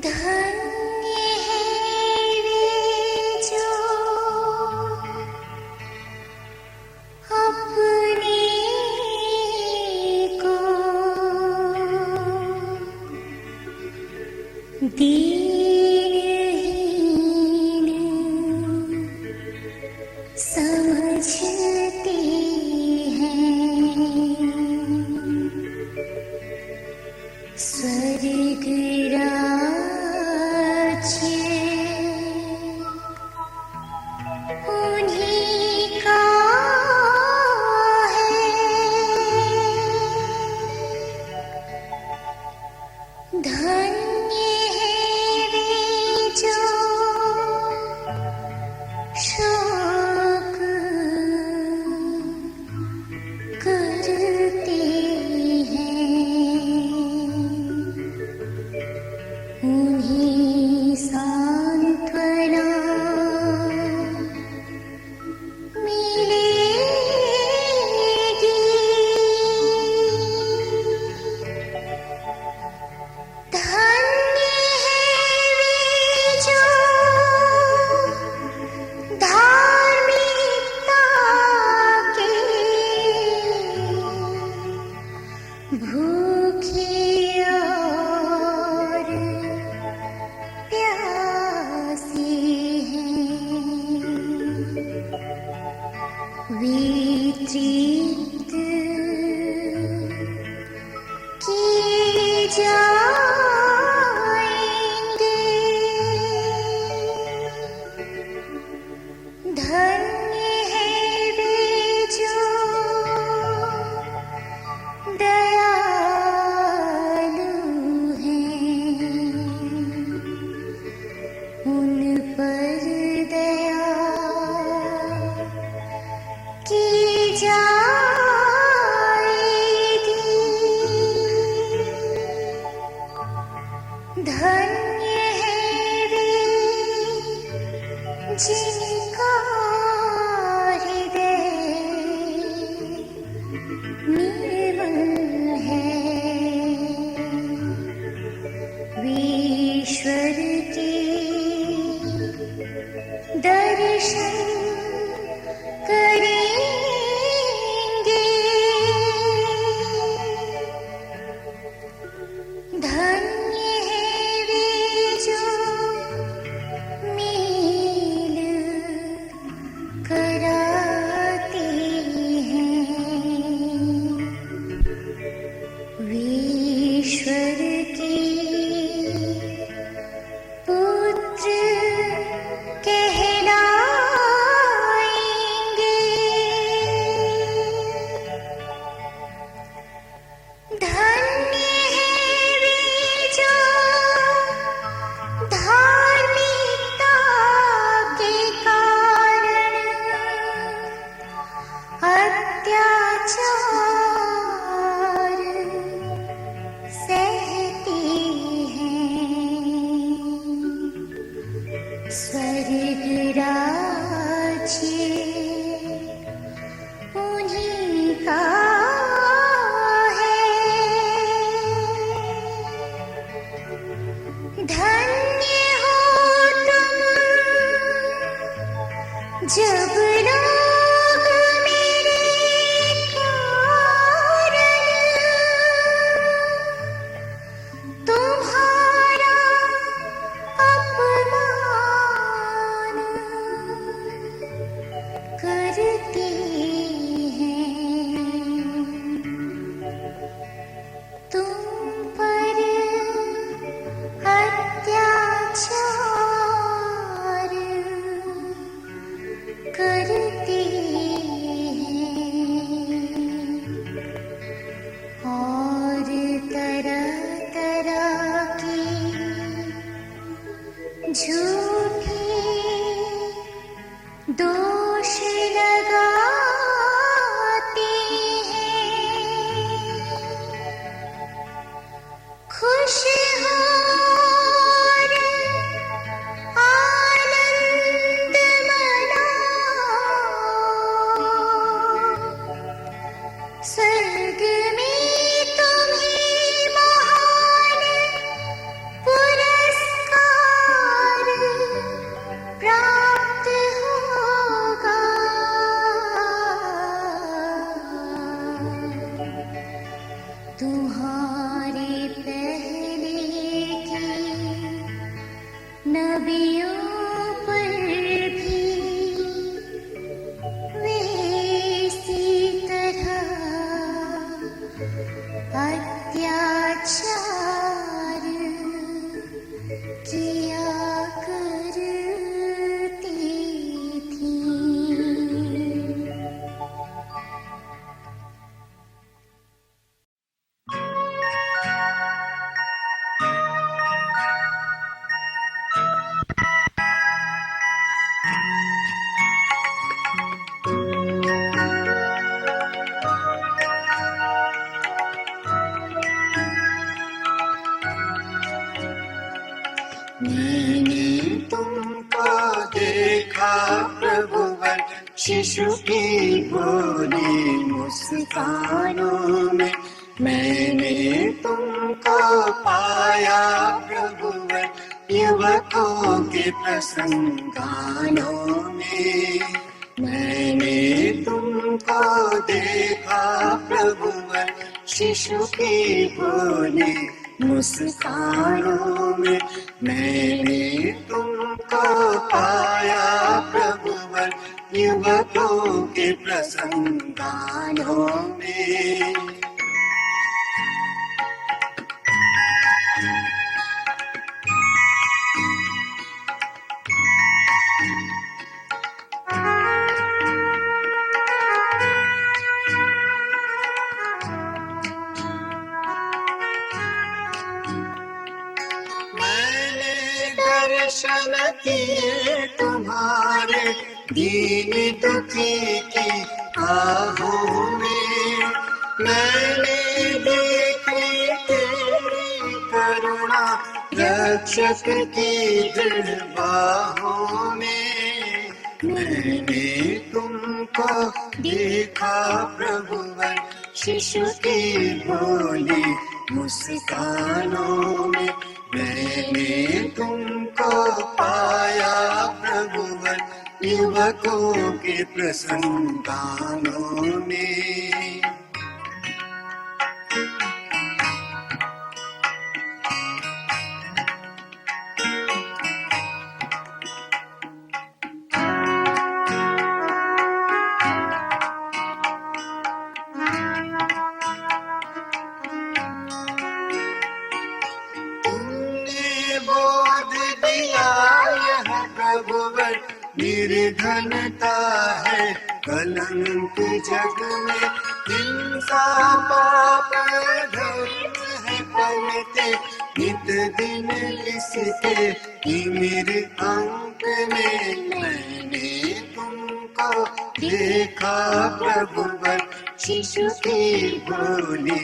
धन्य है वे जो अपने को दीनहीन समझते हैं। स्वर्ग राज्य उन्हीं का है। धन्य है वे जो शोक करते हैं। उन्हें सांत्वना मिलेगी। धन्य है वे जो धार्मिकता के भूखे और प्यासे हैं। वे तृप्त किए जाएंगे। धन्य है वे जो दयालु हैं। उन पर दया की जाएगी। धन्य है वे जिनका हृदय निर्मल है। वे ईश्वर के दर्शन करेंगे। धन्य है वे जो मेल कराते हैं। वे ईश्वर के पुत्र कहलाएंगे। धन्य है वे जो धार्मिकता के कारण अत्याचार सहते हैं। स्वर्ग राज्य उन्हीं का है। धन्य हो तुम जब लोग मेरे काम शिशु की भोली मुस्कानों में मैंने तुमको पाया प्रभुवर, युवकों के प्रसंग गानों में मैंने तुमको देखा प्रभुवर, शिशु की भोली मुस्कानों में मैंने तुमको पाया प्रभुवर, युवकों के प्रसंग गानों में। दर्शन किए तुम्हारे दीन दुखी की आहों में, मैंने देखी तेरी करुणा रक्षक की दृढ़ बाहों में, मैंने तुमको देखा प्रभुवर, शिशु की भोली मुस्कानों में मैंने तुमको पाया प्रभुवर, युवकों के प्रसंग गानों में। निर्धनता है कलंक जग में, हिंसा पाप धर्म है पलते नित दिन इसके हिमिर अंक में, मैंने तुमको देखा प्रभुवर, शिशु की भोली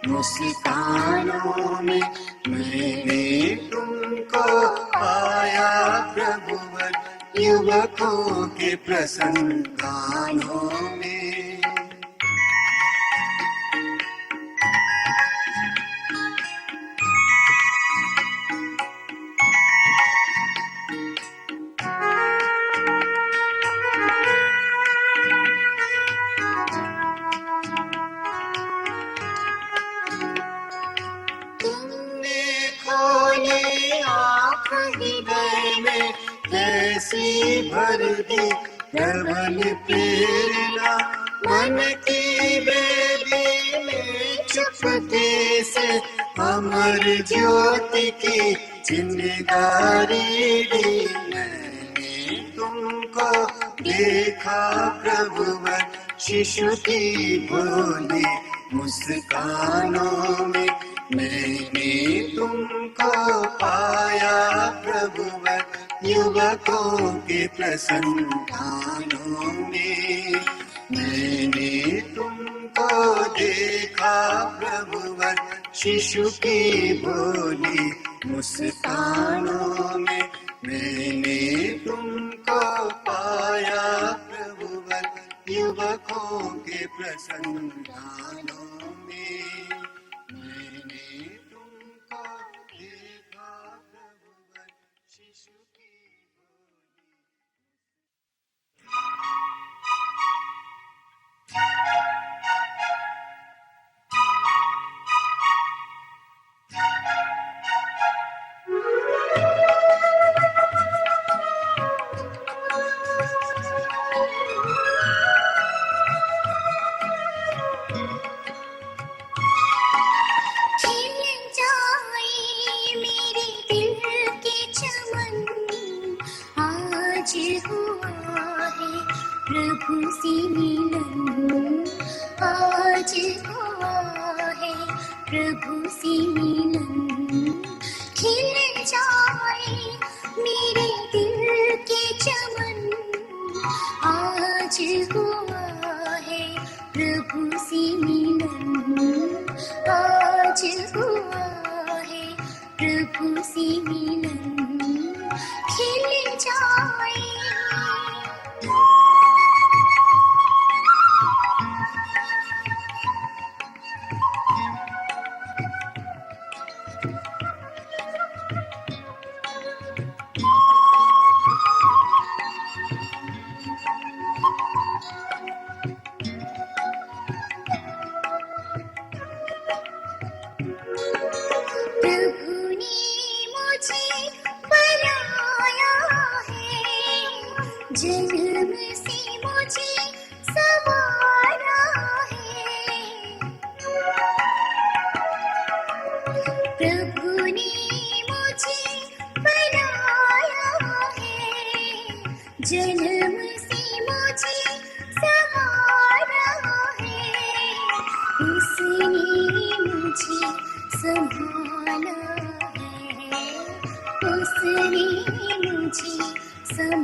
मुस्कानों में मैंने तुमको पाया प्रभुवर, युवकों के प्रसंग गानों में। तुमने खोली आँख हृदय में कैसी भर दी प्रबल प्रेरणा, मन की बेदी में चुपके से अमर ज्योति की चिंगारी दी, मैंने तुमको देखा प्रभुवर, शिशु की भोली मुस्कानों में मैंने तुमको पाया प्रभुवर, युवकों के प्रसंग गानों में मैंने तुमको देखा प्रभुवर, शिशु की भोली मुस्कानों में मैंने तुमको पाया प्रभुवर, युवकों के प्रसंग गानों में मैंने तुमको देखा प्रभुवर, शिशु की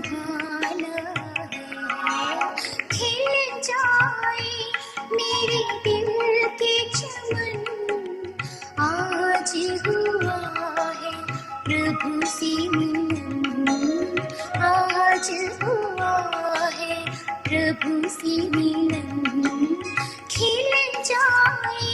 संभाला है। खिल जाए मेरे दिल के चमन, आज हुआ है प्रभु से मिलन, आज हुआ है प्रभु से मिलन। खिल जाए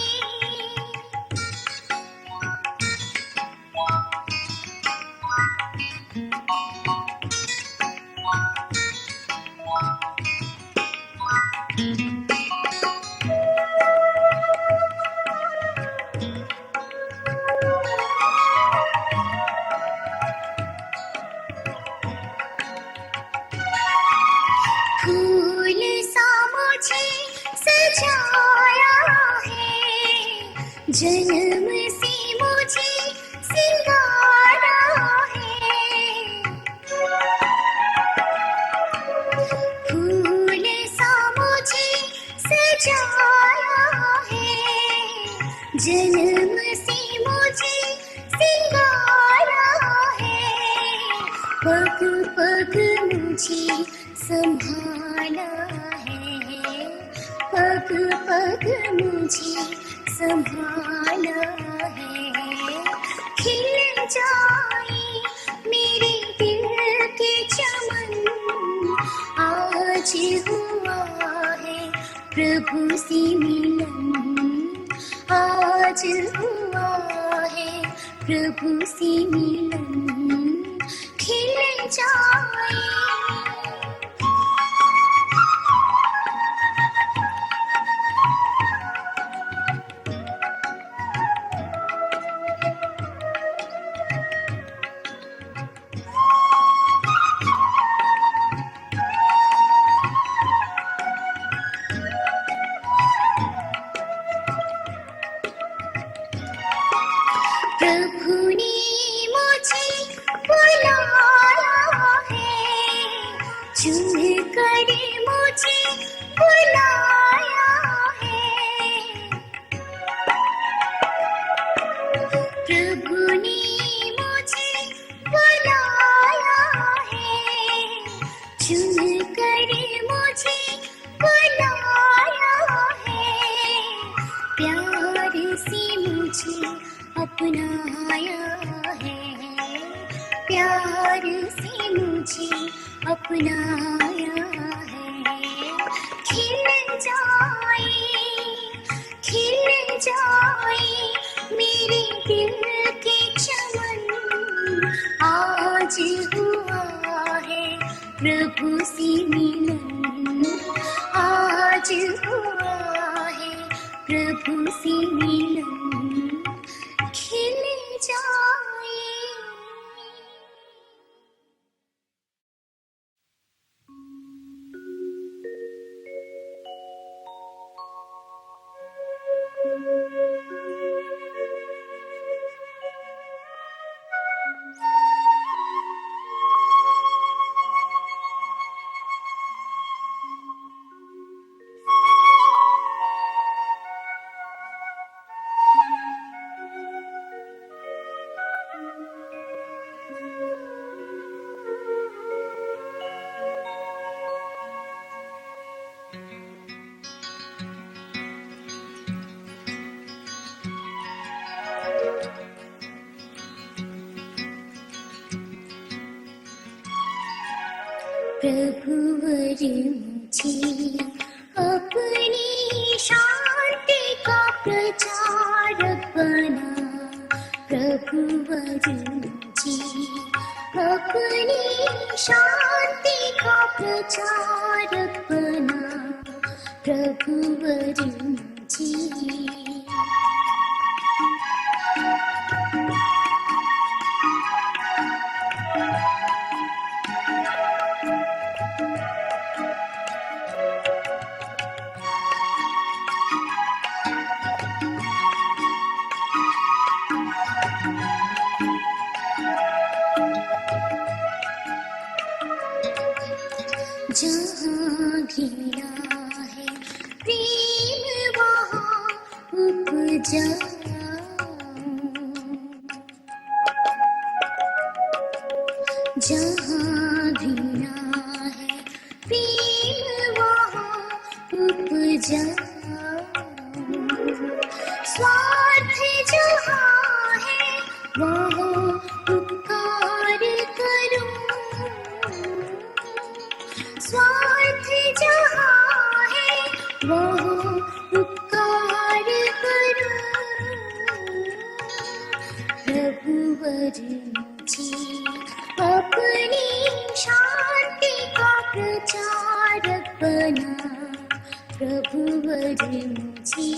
फूल सा मुझे सजाया है, जन्म से मुझे सिंगारा है। फूल सा मुझे सजाया है, जन्म से मुझे सिंगारा है। पग पग मुझे संभाला है, पग पग मुझे संभाला है। खिल जाए मेरे दिल के चमन, आज हुआ है प्रभु से मिलन, आज हुआ है प्रभु से मिलन। खिल जाए प्रभु ने मुझे बुलाया है, चुन कर मुझे बुलाया है। प्रभु ने मुझे बुलाया है, चुन कर मुझे बुलाया है। प्यार से मुझे अपनाया है, प्यार से मुझे अपनाया है। खिल जाए मेरे दिल के चमन, आज हुआ है प्रभु से मिलन, आज हुआ है प्रभु से मिलन। खिल जाए प्रभुवर मुझे अपनी शांति का प्रचारक बना, प्रभुवर मुझे अपनी शांति का प्रचारक बना, प्रभुवर मुझे। जहाँ घिरा है प्रेम वहाँ उपजा, जहाँ घिरा जाऊं। स्वार्थ जहाँ है वहाँ उपकार करूं, स्वार्थ जहाँ है वहाँ उपकार करूं। रघुवर मुझे अपनी शांति का प्रचारक बना, रघुवर मुझे।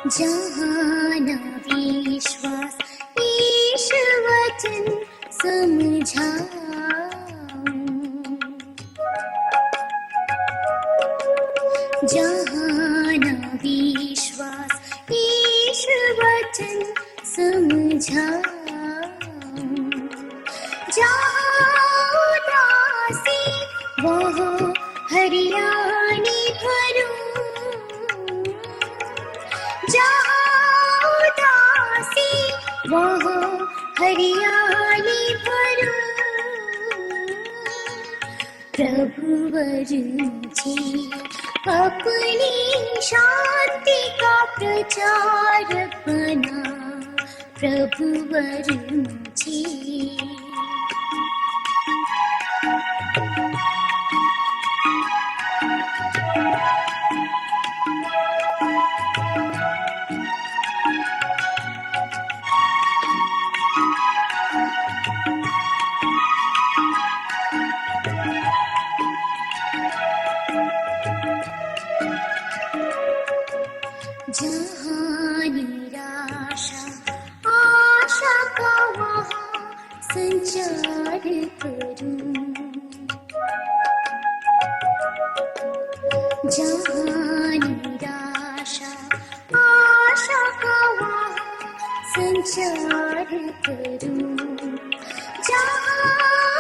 जहाँ न विश्वास ईश वचन समझाऊं, जहाँ न विश्वास ईश वचन समझाऊं। जहाँ उदासी वहाँ हरियाली भरूं, जहाँ उदासी वहाँ हरियाली भरूं। प्रभुवर मुझे अपनी शांति का प्रचारक बना, प्रभुवर मुझे। जहाँ निराशा आशा का वहाँ संचार करूं, जहाँ निराशा आशा का वहाँ संचार करूं। जहाँ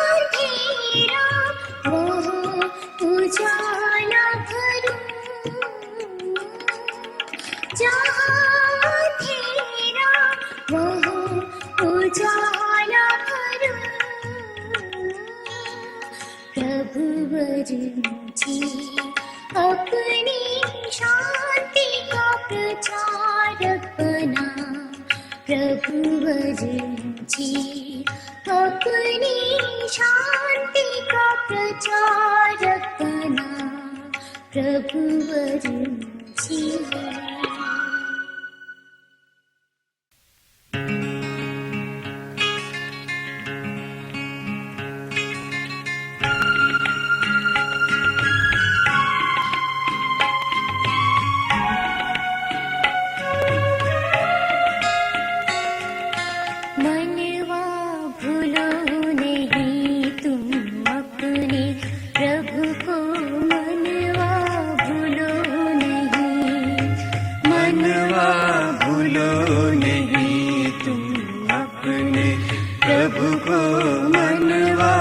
अंधेरा वहाँ उजाला भरूं, जहाँ अंधेरा वहाँ उजाला भरूं। प्रभुवर मुझे अपनी शांति का प्रचारक बना, प्रभुवर मुझे अपनी शांति का प्रचारक बना, प्रभुवर मुझे। मनवा भूलो नहीं तुम अपने प्रभु को, मनवा भूलो नहीं, मनवा भूलो नहीं तुम अपने प्रभु को, मनवा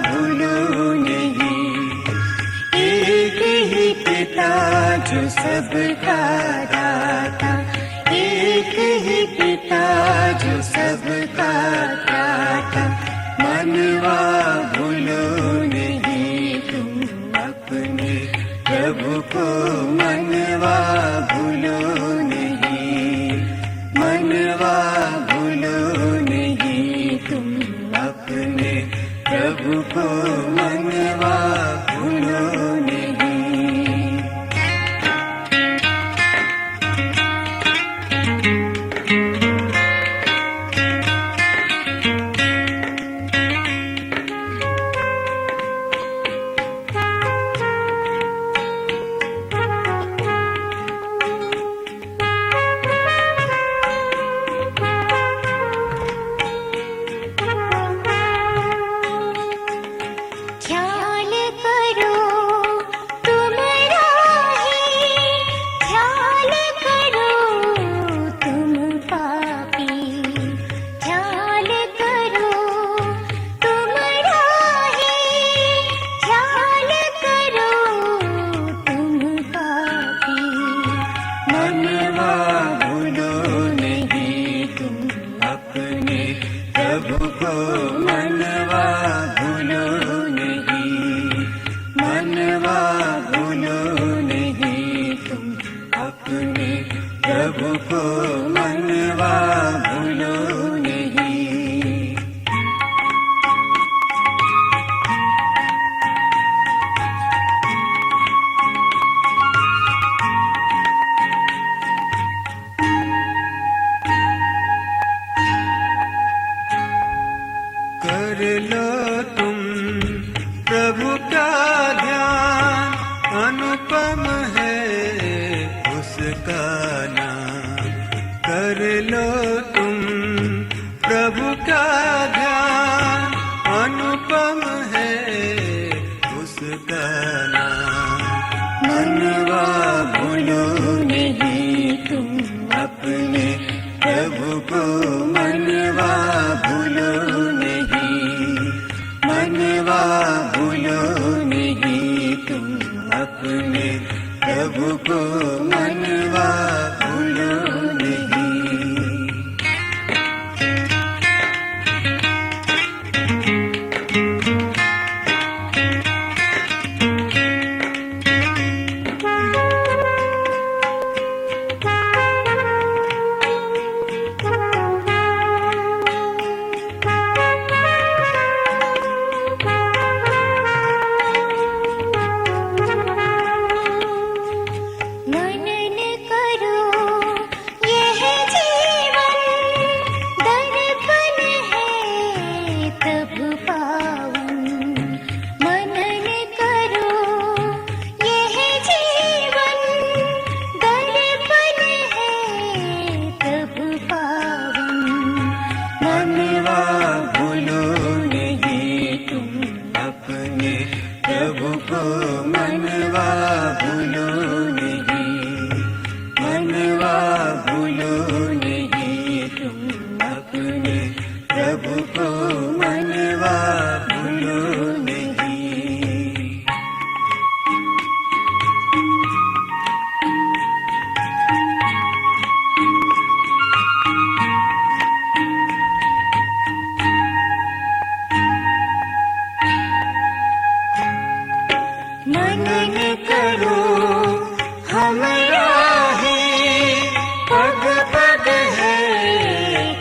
भूलो नहीं। एक ही पिता जो सबका दाता, एक ही पिता जो सबका दाता। मनवा भूलो नहीं तुम अपने प्रभु को, मनवा भूलो नहीं, मनवा भूलो नहीं तुम अपने प्रभु को, मनवा भूलो नहीं। मनवा भूलो नहीं तुम अपने प्रभु को मनवा भूलो नहीं। कर लो तुम प्रभु का ध्यान, अनुपम है उसका नाम। कर लो तुम प्रभु का ध्यान, अनुपम है उसका नाम। मनवा भूलो नहीं तुम अपने प्रभु को मनवा भूलो नहीं। मनवा भूलो नहीं तुम अपने प्रभु को मनवा भूलो नहीं। मनन करो यह जीवन दर्पण है प्रभु पावन। मनन करो यह जीवन दर्पण है प्रभु पावन। मनवा भूलो नहीं तुम अपने प्रभु को मनवा भूलो नहीं। मनवा भूलो नहीं तुम अपने प्रभु को मनवा भूलो नहीं। मनन करो हमरा है पग पग है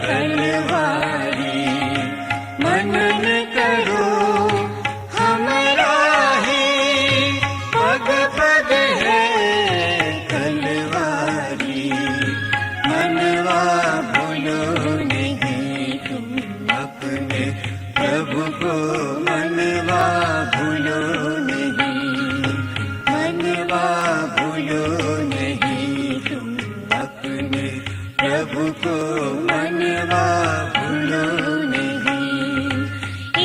तलवारी। मनन करो हमरा है पग पग है तलवारी। मनवा भूलो नहीं तुम अपने प्रभु को मनवा भूलो नहीं। मनवा भूलो नहीं तुम अपने प्रभु को मनवा भूलो नहीं।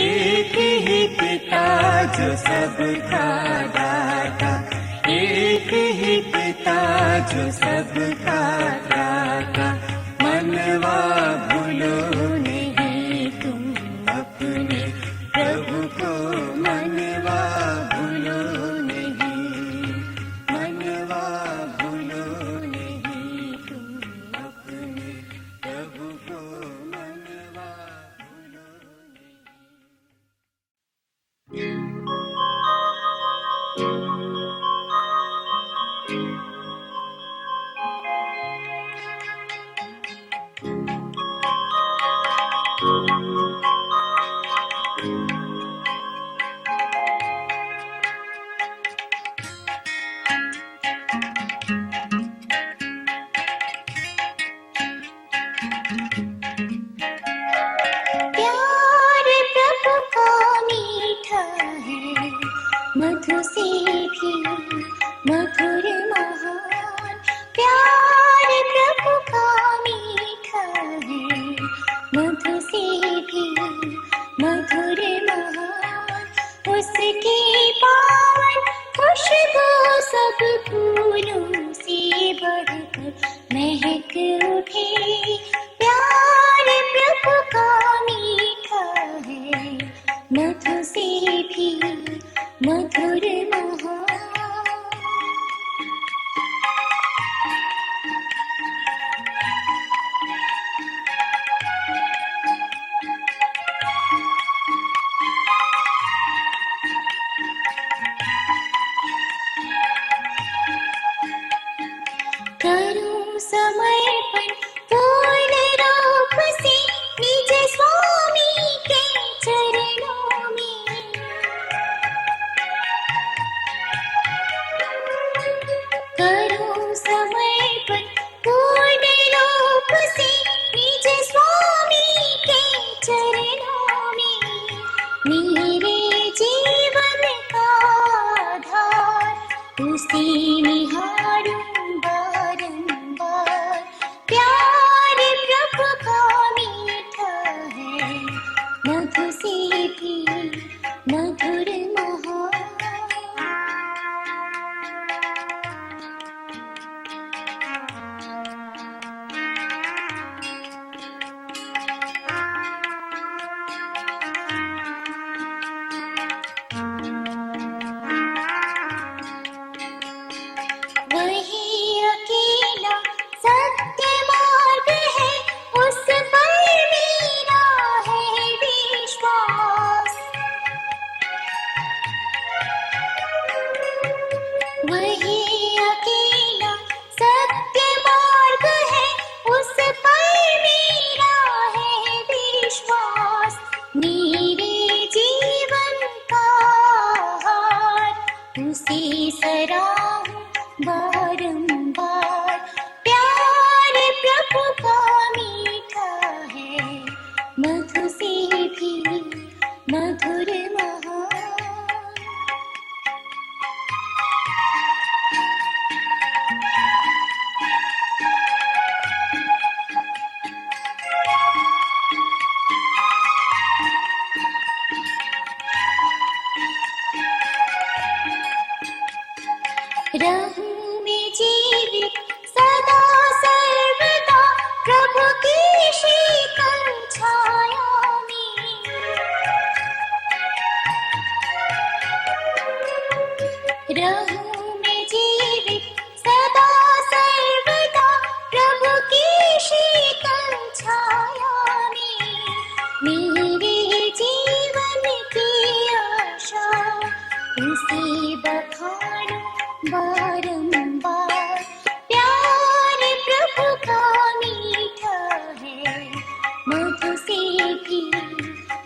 एक ही पिता जो सबका दाता, एक ही पिता जो सबका दाता। मनवा भूलो नहीं तुम अपने प्रभु को मनवा भूलो नहीं। मनवा भूलो नहीं तुम अपने प्रभु को मनवा भूलो नहीं। प्यार प्रभु का मीठा है, मधु से भी मधुर महान। प्यार प्रभु का मीठा है, मधु से भी मधुर महान। उसकी पावन खुशबू सब फूलों से बढ़कर महक उठे। प्यार प्रभु का मीठा है, मधु से भी मधुर महान। उसे निहारूं बारंबार। प्यार प्रभु का मीठा है, मधु से भी मधुर महान। वही अकेला सत्य मार्ग है, उस पर मेरा है विश्वास। वही अकेला सत्य मार्ग है, उस पर मेरा है विश्वास। मेरे जीवन का हार उसे सराहूं बारंबार। प्यार प्रभु का मीठा है, मधु से भी मधुर महान। रहूं मैं जीवित सदा सर्वदा, प्रभु की शीतल छाया में। रहूं मैं जीवित सदा सर्वदा, प्रभु की शीतल छाया में। मेरे जीवन की आशा उसे बखानूं बारंबार। प्यार प्रभु का मीठा है, मधु से भी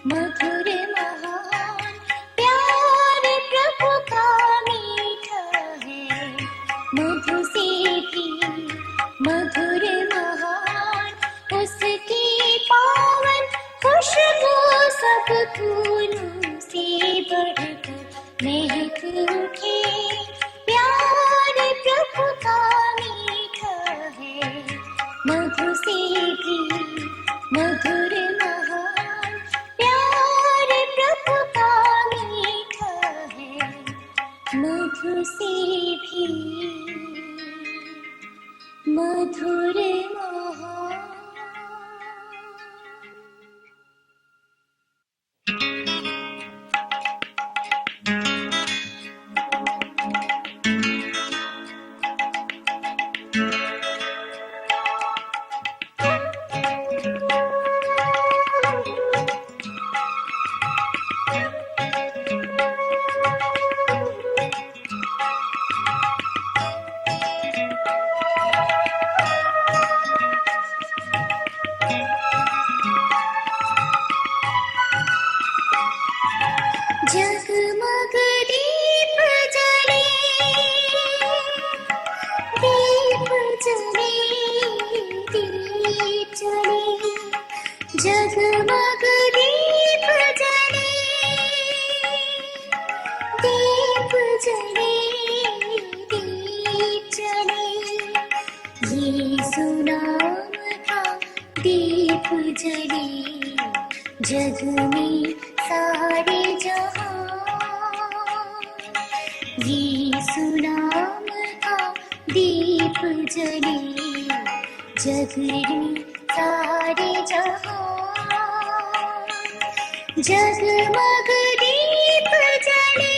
मधुर महान। प्यार प्रभु का मीठा है, मधु से भी मधुर महान। उसकी पावन खुशबू सब फूलों से बढ़कर महक उठे। प्यार प्रभु का मीठा है, मधु से भी मधुर महान। प्यार प्रभु का मीठा है, मधु से भी मधुर महान। जगमग दीप जले, दीप जले, दीप जले। जगमग दीप जले, दीप जले, दीप जले। यीशु नाम का दीप जले, जग में सारे जहां। यीशु नाम का दीप जले, जग में सारे जहां। जगमग दीप जले।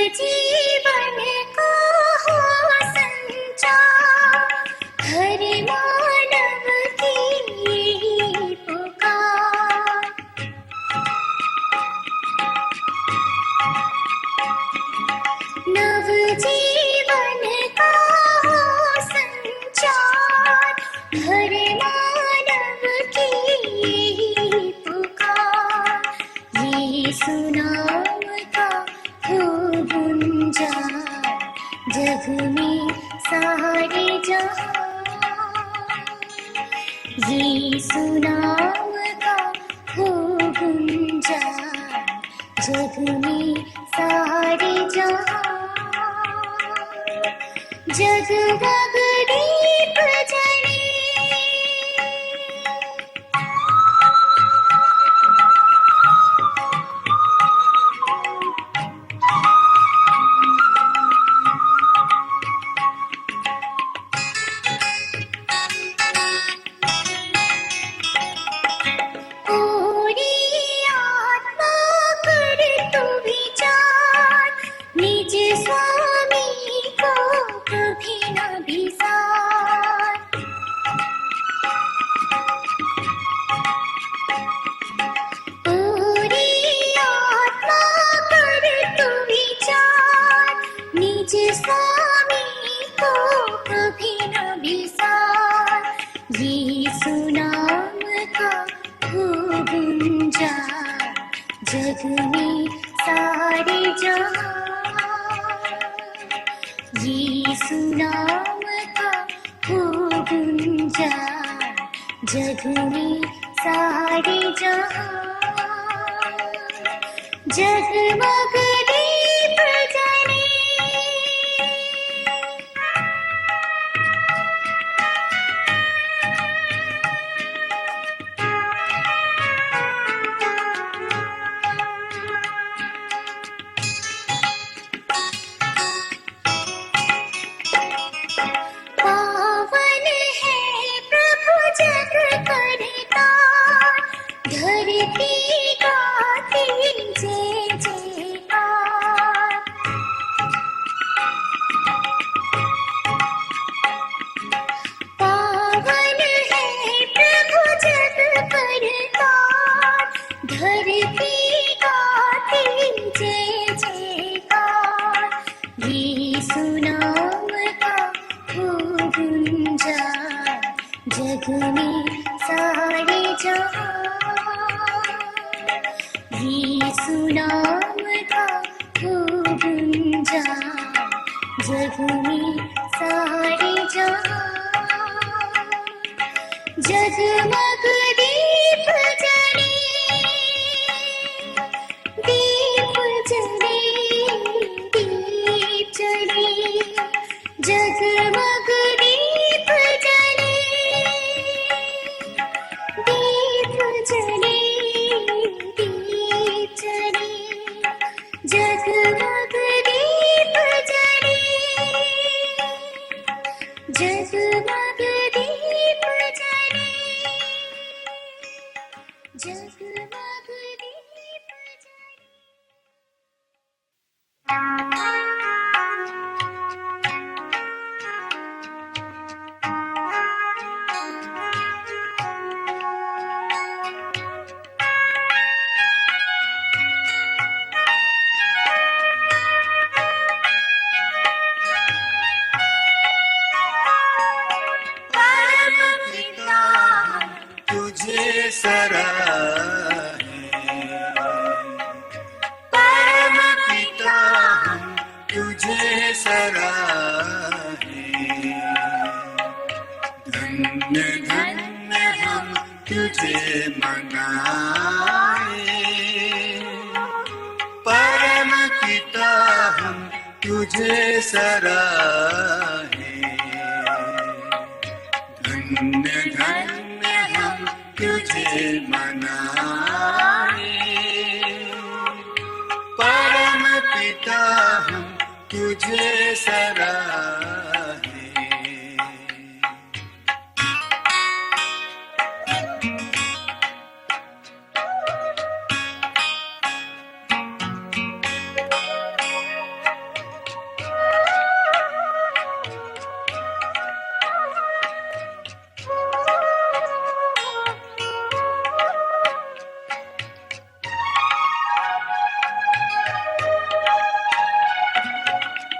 जीवन का हो संचार, हर मानव की यही पुकार। नव जीवन का हो संचार, हर मानव की यही पुकार। यीशु नाम जग में सारे जहां यीशु नाम का हो गुंजान, जग में सारे जहां जगमग दीप जले। जग में सारे जहां यीशु नाम का हो गुंजान, जग में सारे जहां जगमग दीप जले। जग में सारे जहां यीशु नाम का हो गुंजान, जग में सारे जहां जगमग दीप जले। दीप जले, दीप जले, जगमग दीप जले। दीप जले, दीप जले, जगमग दीप जले। जगमग दीप जले, जगमग दीप जले। तुझे सराहे परम पिता, हम तुझे सराहे। धन्य धन्य हम तुझे मनाए, परम पिता हम तुझे सराहे। धन्य धन्य हम तुझे मनाए, परम पिता हम तुझे सराहे।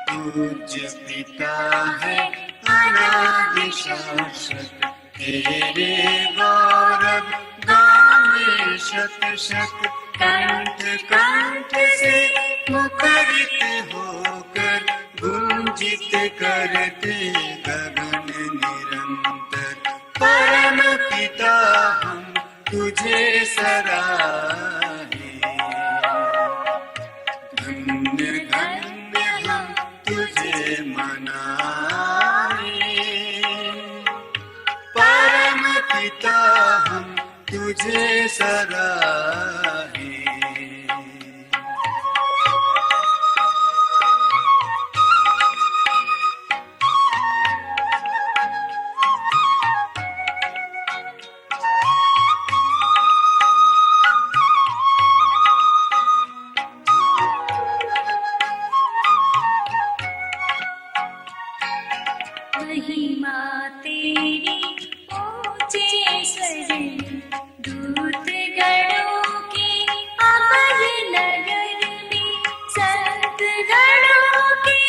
पूज्य पिता है अनादि शाश्वत, तेरे गौरव गाने शत शत। कंठ कंठ से मुखरित होकर गूंजी चित करते गगन निरंतर। परम पिता हम तुझे सराहे, धन्य धन्य हम तुझे मनाए। परम पिता हम तुझे सराहे। महिमा तेरी ऊंचे स्वर में, दूत गणों की अमर नगर में, संत गणों के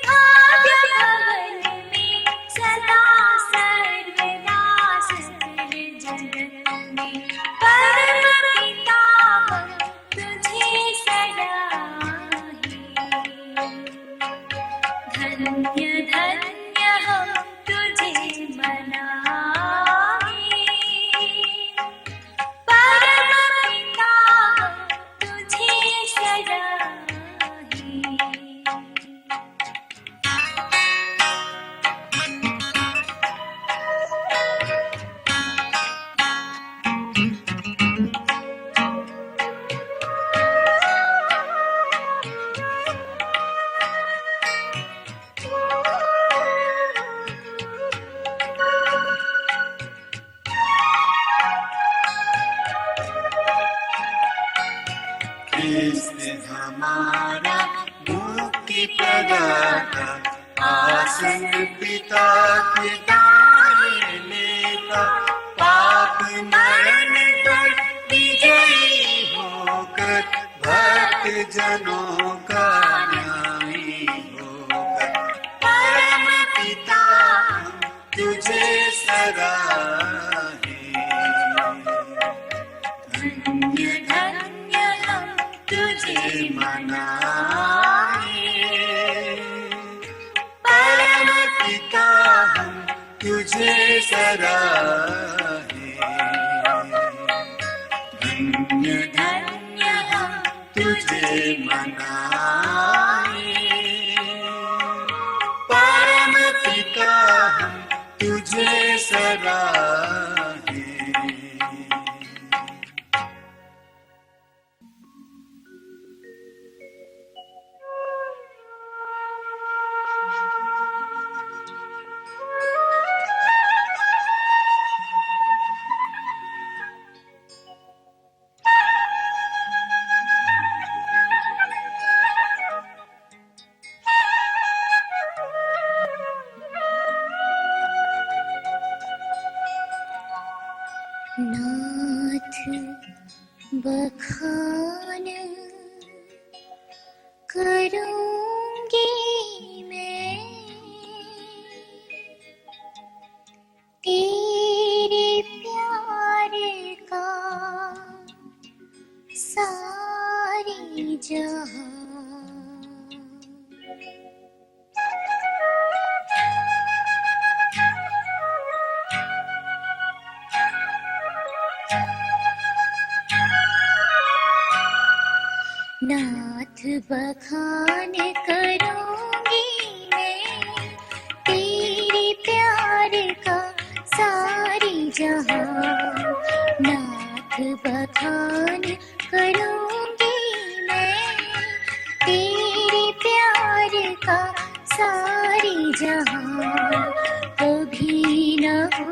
भाग्य भवन में, सदा सर्वदा सकल जगत में। परम पिता हम तुझे सराहे, धन्य धन्य हम तुझे मनाए। परम पिता हम तुझे सराहे। कृष्ण हमारा मुक्ति प्रदाता, आसन पिता के दाएं लेता। पाप मरण कर विजयी होकर, भक्त जनों का न्यायी होकर। परम पिता हम तुझे सराहे, धन्य धन्य हम तुझे मनाए। परम पिता हम तुझे सराहे, धन्य धन्य हम तुझे मनाए। परम पिता हम तुझे सराहे। नाथ बखान करूंगी मैं तेरे प्यार का सारी जहां। नाथ बखान करूंगी मैं तेरे प्यार का सारी जहां। नाथ बखान करूंगी मैं तेरे प्यार का सारी जहां। कभी न हो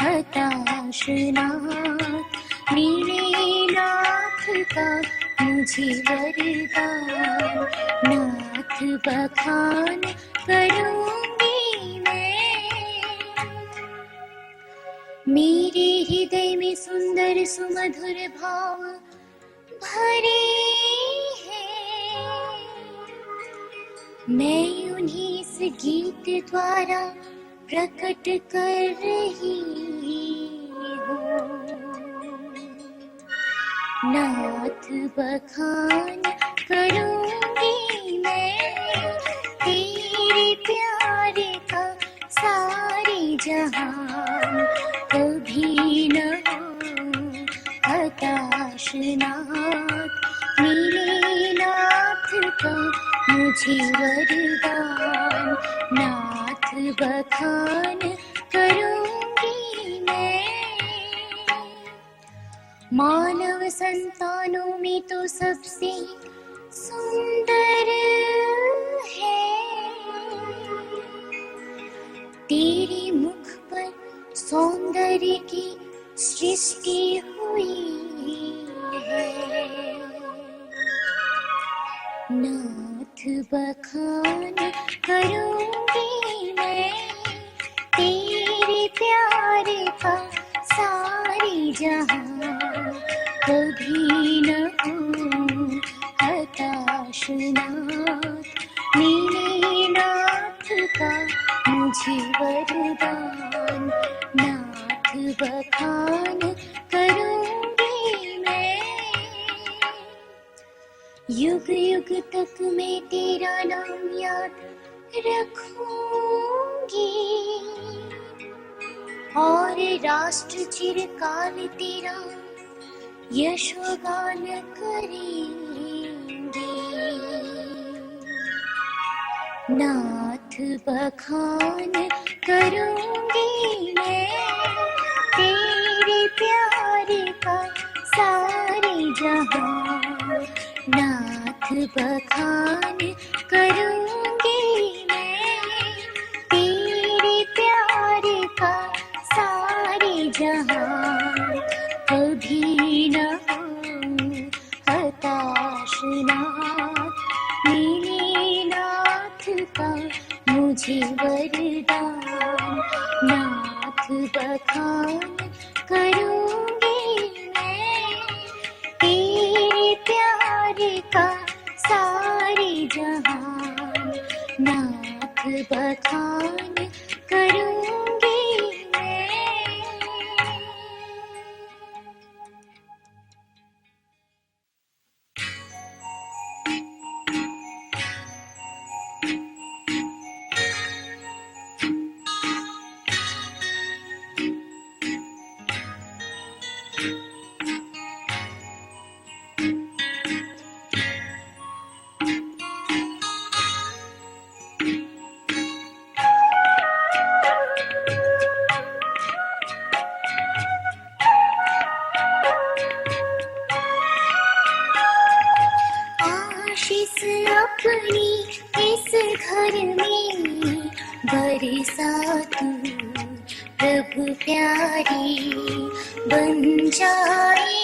हताश नाथ, मेरे नाथ का मुझे वरदान। नाथ बखान करूंगी मैं, मेरे हृदय में सुंदर सुमधुर भाव भरे हैं। मैं उन्हीं इस गीत द्वारा प्रकट कर रही हूँ। नाथ बखान करूंगी मैं तेरे मुझे वरदान नाथ बखान करूंगी मैं। मानव संतानों में तो सबसे सुंदर है तेरे मुख पर सौंदर्य की सृष्टि हुई है। नाथ बखान करूंगी मैं तेरे प्यार का सारी जहां। कभी न हूँ हताश नाथ, मेरे नाथ का मुझे वरदान नाथ बखान करूंगी मैं। युग युग तक मैं तेरा नाम याद रखूंगी और राष्ट्र चिरकाल तेरा यशोगान करेंगे। नाथ बखान करूंगी मैं तेरे प्यार का सारे जहां। नाथ बखान करूंगी मैं तेरे प्यार का सारे जहां। कभी न हूँ हताश नाथ, मेरे नाथ का मुझे वरदान नाथ बखान करूंगी मैं तेरे प्यार का सारे जहां। नाथ बखान करूंगी मैं। आशीष अपनी इस घर में बरसा तू प्रभु प्यारी। बन जाए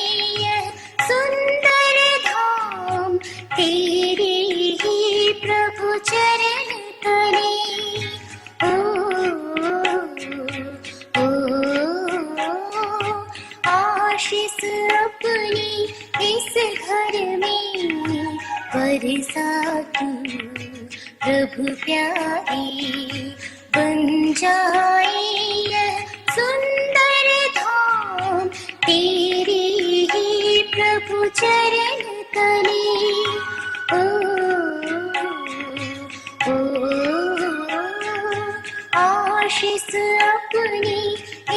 यह सुंदर धाम तेरे ही प्रभु चरण तले। आशीष अपनी इस घर में बरसा तू प्रभु प्यारी। बन जाए यह सुंदर धाम तेरे ही प्रभु चरण तले। आशीष अपनी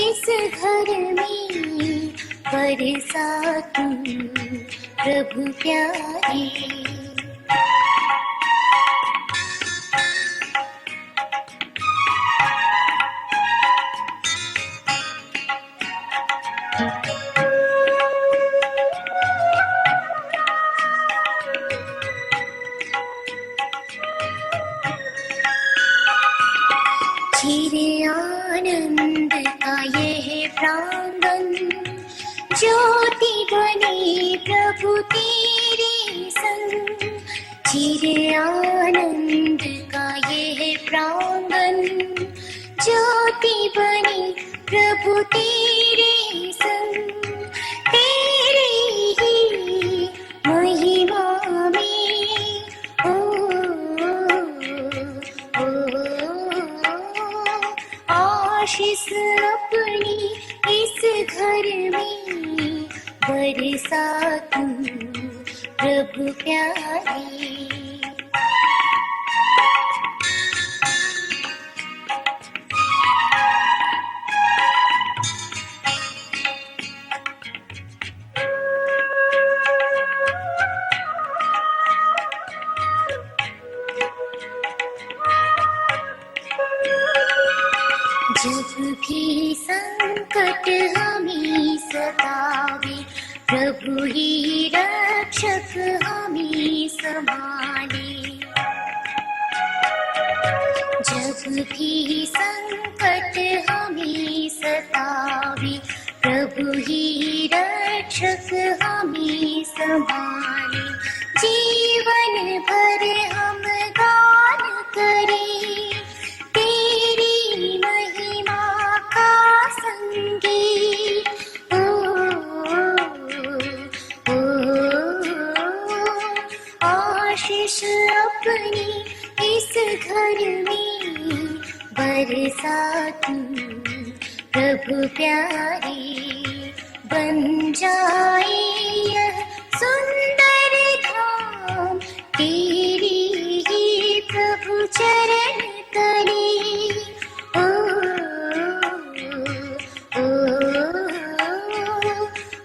इस घर में बरसा तू प्रभु प्यारी। चिर आनंद का यह प्रांगण ज्योति बने प्रभु तेरे संग। चिर आनंद का यह प्रांगण ज्योति बने प्रभु तेरे संग। तेरे ही महिमा में आशीष अपनी इस घर में बरसा तू प्रभु प्यारी। भी संकट हमें सतावे, प्रभु ही रक्षक हमें संभाले। जब भी संकट हमें सतावे, प्रभु ही रक्षक हमें संभाले। जीवन भर हम गान करें तेरी महिमा का संगीत। आशीष अपनी इस घर में बरसा तू, प्रभु प्यारे बन जाए यह सुंदर धाम, तेरी ही प्रभु चरण तले।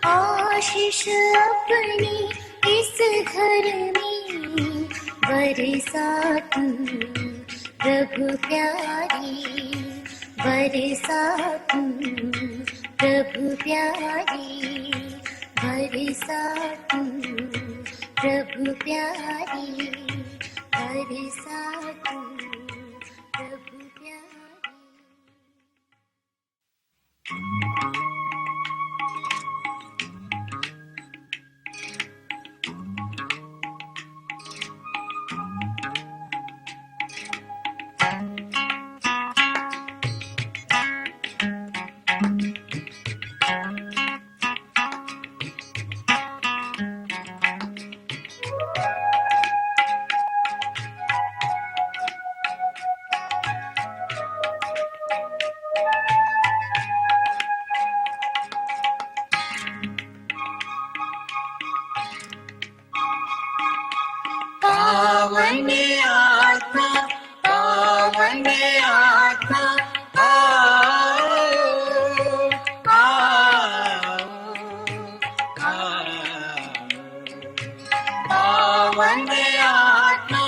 आशीष अपनी इस घर में बरसा तू, प्रभु प्यारे बरसा तू, प्रभु प्यारे बरसा तू, प्रभु प्यारे बरसा तू, प्रभु प्यारे। पावन आत्मा, पावन आत्मा, आओ, आओ, आओ। पावन आत्मा,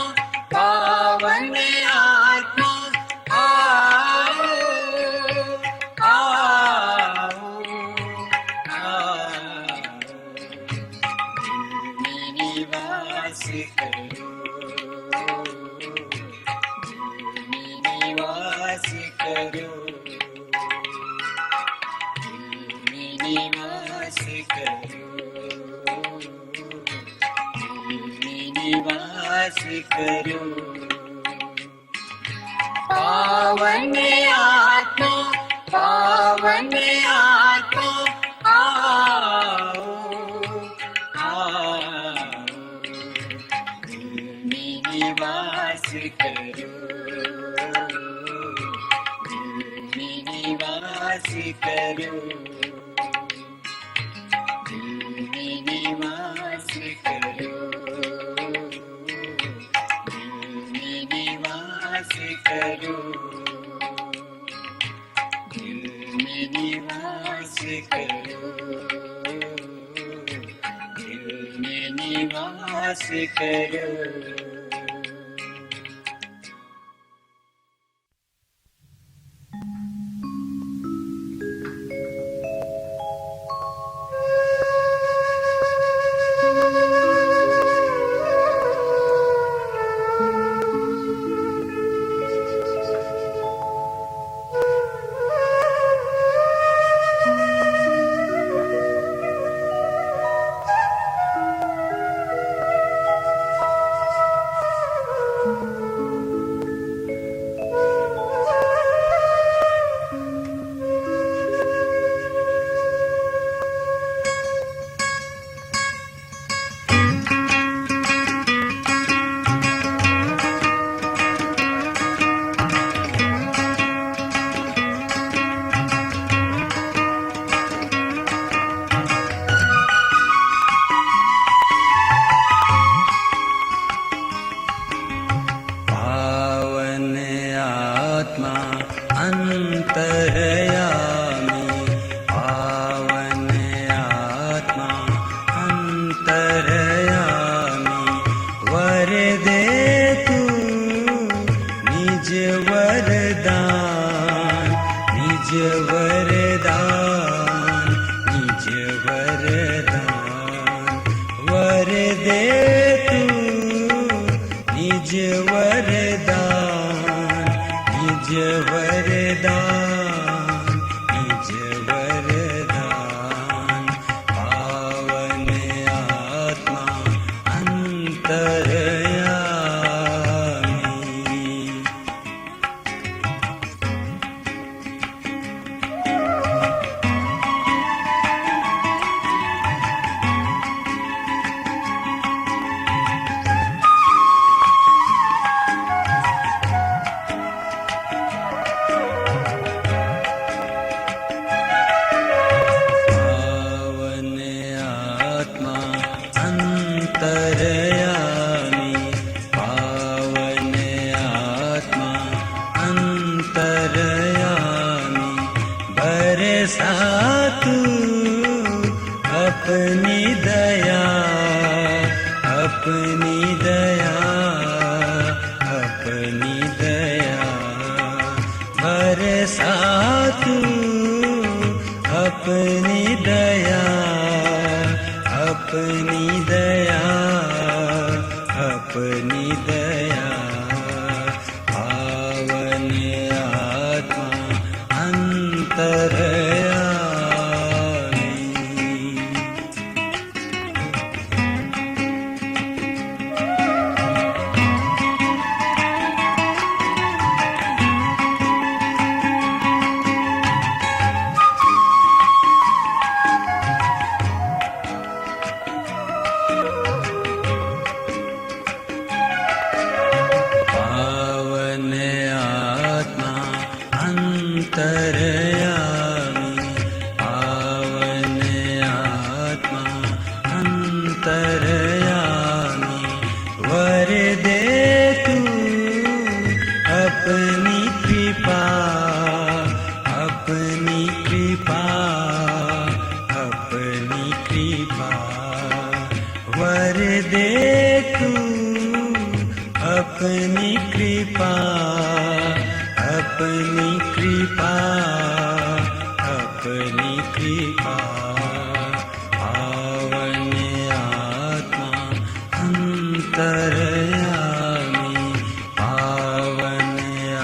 पावन आत्मा, आओ, आओ, आओ। में निवास करो, निवास करो, निवास करो, निवास करो। पावन आत्मा, पावन आत्मा, आओ, आओ। निवास करो, निवास करो, निवास करो, निवास करो, निवास करो, निवास करो। दया अपनी दया बरसा तू अपनी दया अपनी दया अपनी दया पावन आत्मा अंतरयामी पावन आत्मा अंतरयामी पावन आत्मा अंतरयामी वर दे तू अपनी कृपा अपनी कृपा अपनी कृपा वर दे तू अपनी कृपा अपनी कृपा अपनी कृपा पावन आत्मा अंतरयामी पावन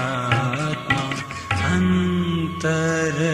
आत्मा अंतरयामी